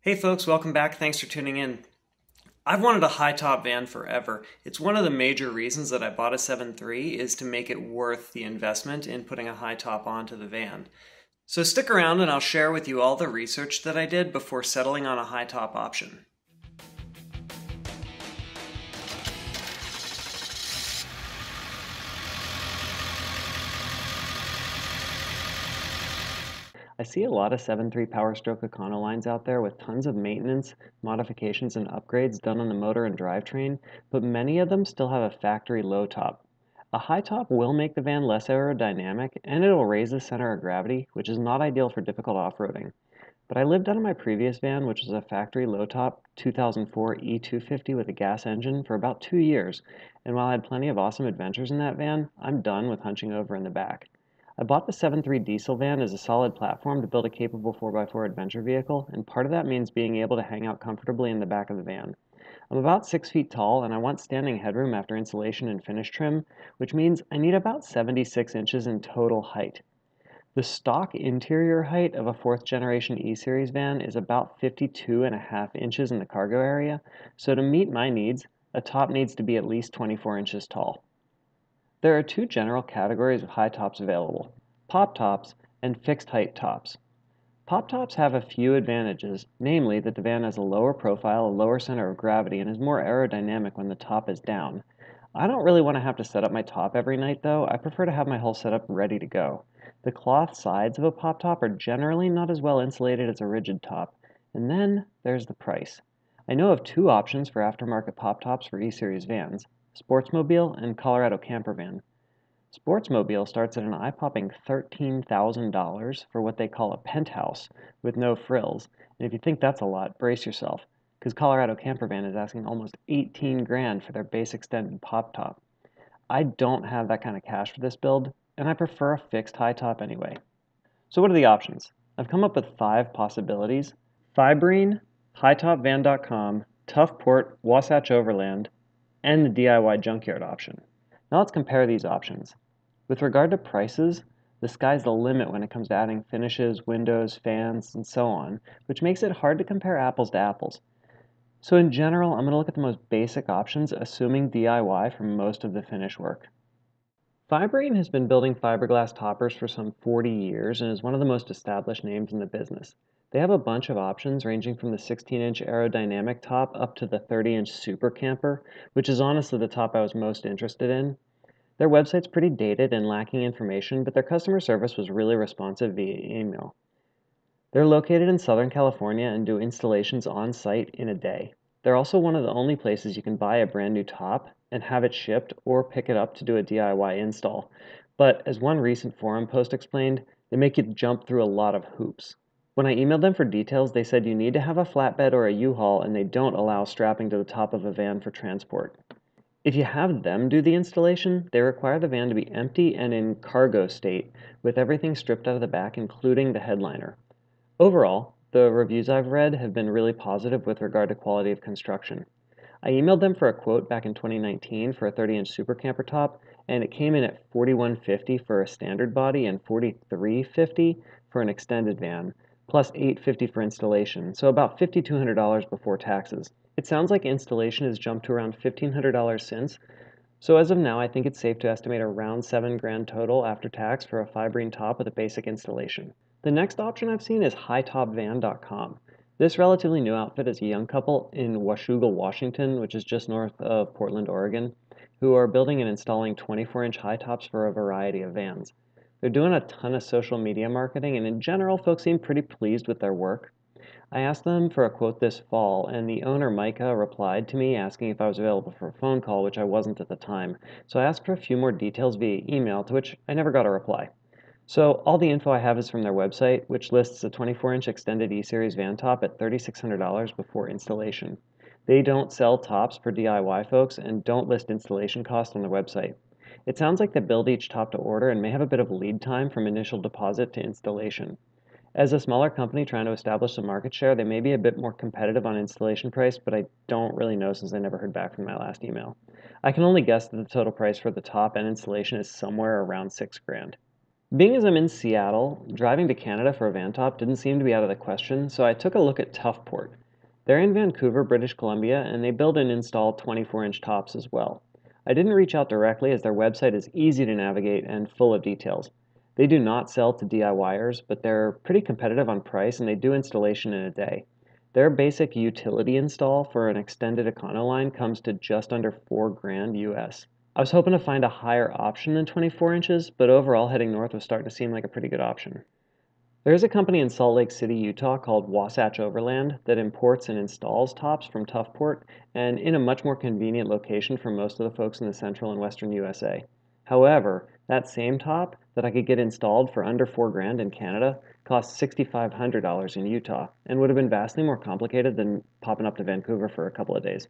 Hey folks, welcome back. Thanks for tuning in. I've wanted a high top van forever. It's one of the major reasons that I bought a 7.3 is to make it worth the investment in putting a high top onto the van. So stick around and I'll share with you all the research that I did before settling on a high top option. I see a lot of 7.3 Power Stroke Econolines out there with tons of maintenance, modifications, and upgrades done on the motor and drivetrain, but many of them still have a factory low top. A high top will make the van less aerodynamic, and it'll raise the center of gravity, which is not ideal for difficult off-roading. But I lived out of my previous van, which was a factory low top 2004 E250 with a gas engine, for about 2 years, and while I had plenty of awesome adventures in that van, I'm done with hunching over in the back. I bought the 7.3 diesel van as a solid platform to build a capable 4x4 adventure vehicle, and part of that means being able to hang out comfortably in the back of the van. I'm about 6 feet tall, and I want standing headroom after insulation and finish trim, which means I need about 76 inches in total height. The stock interior height of a 4th generation E-Series van is about 52.5 inches in the cargo area, so to meet my needs, a top needs to be at least 24 inches tall. There are two general categories of high tops available: pop tops and fixed height tops. Pop tops have a few advantages, namely that the van has a lower profile, a lower center of gravity, and is more aerodynamic when the top is down. I don't really want to have to set up my top every night though. I prefer to have my whole setup ready to go. The cloth sides of a pop top are generally not as well insulated as a rigid top. And then there's the price. I know of two options for aftermarket pop tops for E-Series vans: Sportsmobile and Colorado Campervan. Sportsmobile starts at an eye-popping $13,000 for what they call a penthouse with no frills. And if you think that's a lot, brace yourself, because Colorado Campervan is asking almost 18 grand for their base extended pop top. I don't have that kind of cash for this build, and I prefer a fixed high top anyway. So what are the options? I've come up with 5 possibilities: Fiberine, hightopvan.com, Tufport, Wasatch Overland, and the DIY junkyard option. Now let's compare these options. With regard to prices, the sky's the limit when it comes to adding finishes, windows, fans, and so on, which makes it hard to compare apples to apples. So in general, I'm going to look at the most basic options, assuming DIY for most of the finish work. Fiberine has been building fiberglass toppers for some 40 years and is one of the most established names in the business. They have a bunch of options ranging from the 16-inch aerodynamic top up to the 30-inch super camper, which is honestly the top I was most interested in. Their website's pretty dated and lacking information, but their customer service was really responsive via email. They're located in Southern California and do installations on site in a day. They're also one of the only places you can buy a brand new top and have it shipped or pick it up to do a DIY install. But as one recent forum post explained, they make you jump through a lot of hoops. When I emailed them for details, they said you need to have a flatbed or a U-Haul and they don't allow strapping to the top of a van for transport. If you have them do the installation, they require the van to be empty and in cargo state, with everything stripped out of the back, including the headliner. Overall, the reviews I've read have been really positive with regard to quality of construction. I emailed them for a quote back in 2019 for a 30-inch super camper top, and it came in at $41.50 for a standard body and $43.50 for an extended van, plus $8.50 for installation, so about $5,200 before taxes. It sounds like installation has jumped to around $1,500 since, so as of now I think it's safe to estimate around 7 grand total after tax for a Fiberine top with a basic installation. The next option I've seen is hightopvan.com. This relatively new outfit is a young couple in Washougal, Washington, which is just north of Portland, Oregon, who are building and installing 24-inch high tops for a variety of vans. They're doing a ton of social media marketing, and in general, folks seem pretty pleased with their work. I asked them for a quote this fall, and the owner, Micah, replied to me asking if I was available for a phone call, which I wasn't at the time. So I asked for a few more details via email, to which I never got a reply. So all the info I have is from their website, which lists a 24-inch extended E-Series van top at $3,600 before installation. They don't sell tops for DIY folks and don't list installation costs on their website. It sounds like they build each top to order and may have a bit of lead time from initial deposit to installation. As a smaller company trying to establish some market share, they may be a bit more competitive on installation price, but I don't really know since I never heard back from my last email. I can only guess that the total price for the top and installation is somewhere around 6 grand. Being as I'm in Seattle, driving to Canada for a van top didn't seem to be out of the question, so I took a look at Tufport. They're in Vancouver, British Columbia, and they build and install 24-inch tops as well. I didn't reach out directly as their website is easy to navigate and full of details. They do not sell to DIYers, but they're pretty competitive on price and they do installation in a day. Their basic utility install for an extended Econoline comes to just under $4,000 US. I was hoping to find a higher option than 24 inches, but overall heading north was starting to seem like a pretty good option. There is a company in Salt Lake City, Utah called Wasatch Overland that imports and installs tops from Tufport and in a much more convenient location for most of the folks in the central and western USA. However, that same top that I could get installed for under $4,000 in Canada costs $6,500 in Utah and would have been vastly more complicated than popping up to Vancouver for a couple of days.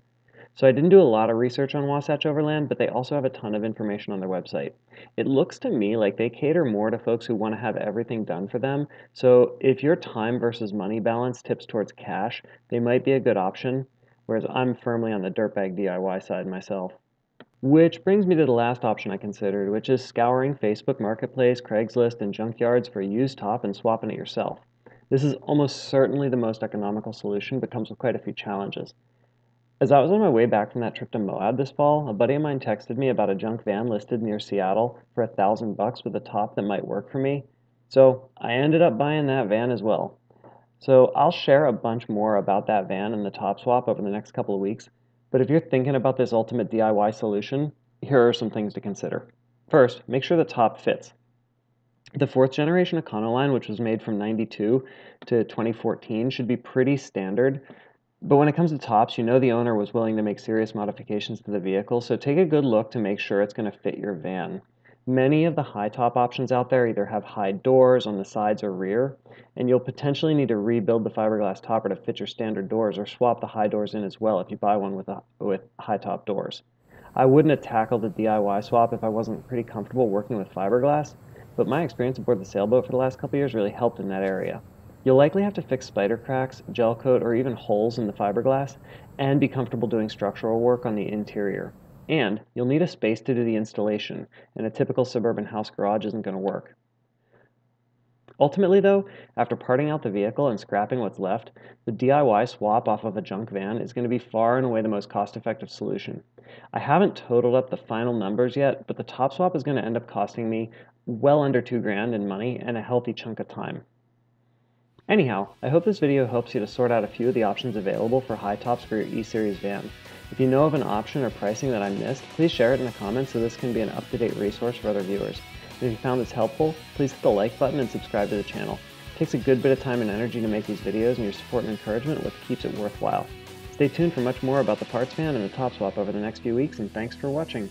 So I didn't do a lot of research on Wasatch Overland, but they also have a ton of information on their website. It looks to me like they cater more to folks who want to have everything done for them. So if your time versus money balance tips towards cash, they might be a good option, whereas I'm firmly on the dirtbag DIY side myself. Which brings me to the last option I considered, which is scouring Facebook Marketplace, Craigslist, and junkyards for a used top and swapping it yourself. This is almost certainly the most economical solution, but comes with quite a few challenges. As I was on my way back from that trip to Moab this fall, a buddy of mine texted me about a junk van listed near Seattle for $1,000 with a top that might work for me. So I ended up buying that van as well. So I'll share a bunch more about that van and the top swap over the next couple of weeks. But if you're thinking about this ultimate DIY solution, here are some things to consider. First, make sure the top fits. The fourth generation Econoline, which was made from 92 to 2014, should be pretty standard. But when it comes to tops, you know the owner was willing to make serious modifications to the vehicle, so take a good look to make sure it's going to fit your van. Many of the high top options out there either have high doors on the sides or rear, and you'll potentially need to rebuild the fiberglass topper to fit your standard doors or swap the high doors in as well if you buy one with high top doors. I wouldn't have tackled the DIY swap if I wasn't pretty comfortable working with fiberglass, but my experience aboard the sailboat for the last couple years really helped in that area. You'll likely have to fix spider cracks, gel coat, or even holes in the fiberglass, and be comfortable doing structural work on the interior. And you'll need a space to do the installation, and a typical suburban house garage isn't going to work. Ultimately though, after parting out the vehicle and scrapping what's left, the DIY swap off of a junk van is going to be far and away the most cost-effective solution. I haven't totaled up the final numbers yet, but the top swap is going to end up costing me well under $2,000 in money and a healthy chunk of time. Anyhow, I hope this video helps you to sort out a few of the options available for high tops for your E-Series van. If you know of an option or pricing that I missed, please share it in the comments so this can be an up-to-date resource for other viewers. And if you found this helpful, please hit the like button and subscribe to the channel. It takes a good bit of time and energy to make these videos, and your support and encouragement is what keeps it worthwhile. Stay tuned for much more about the parts van and the top swap over the next few weeks, and thanks for watching.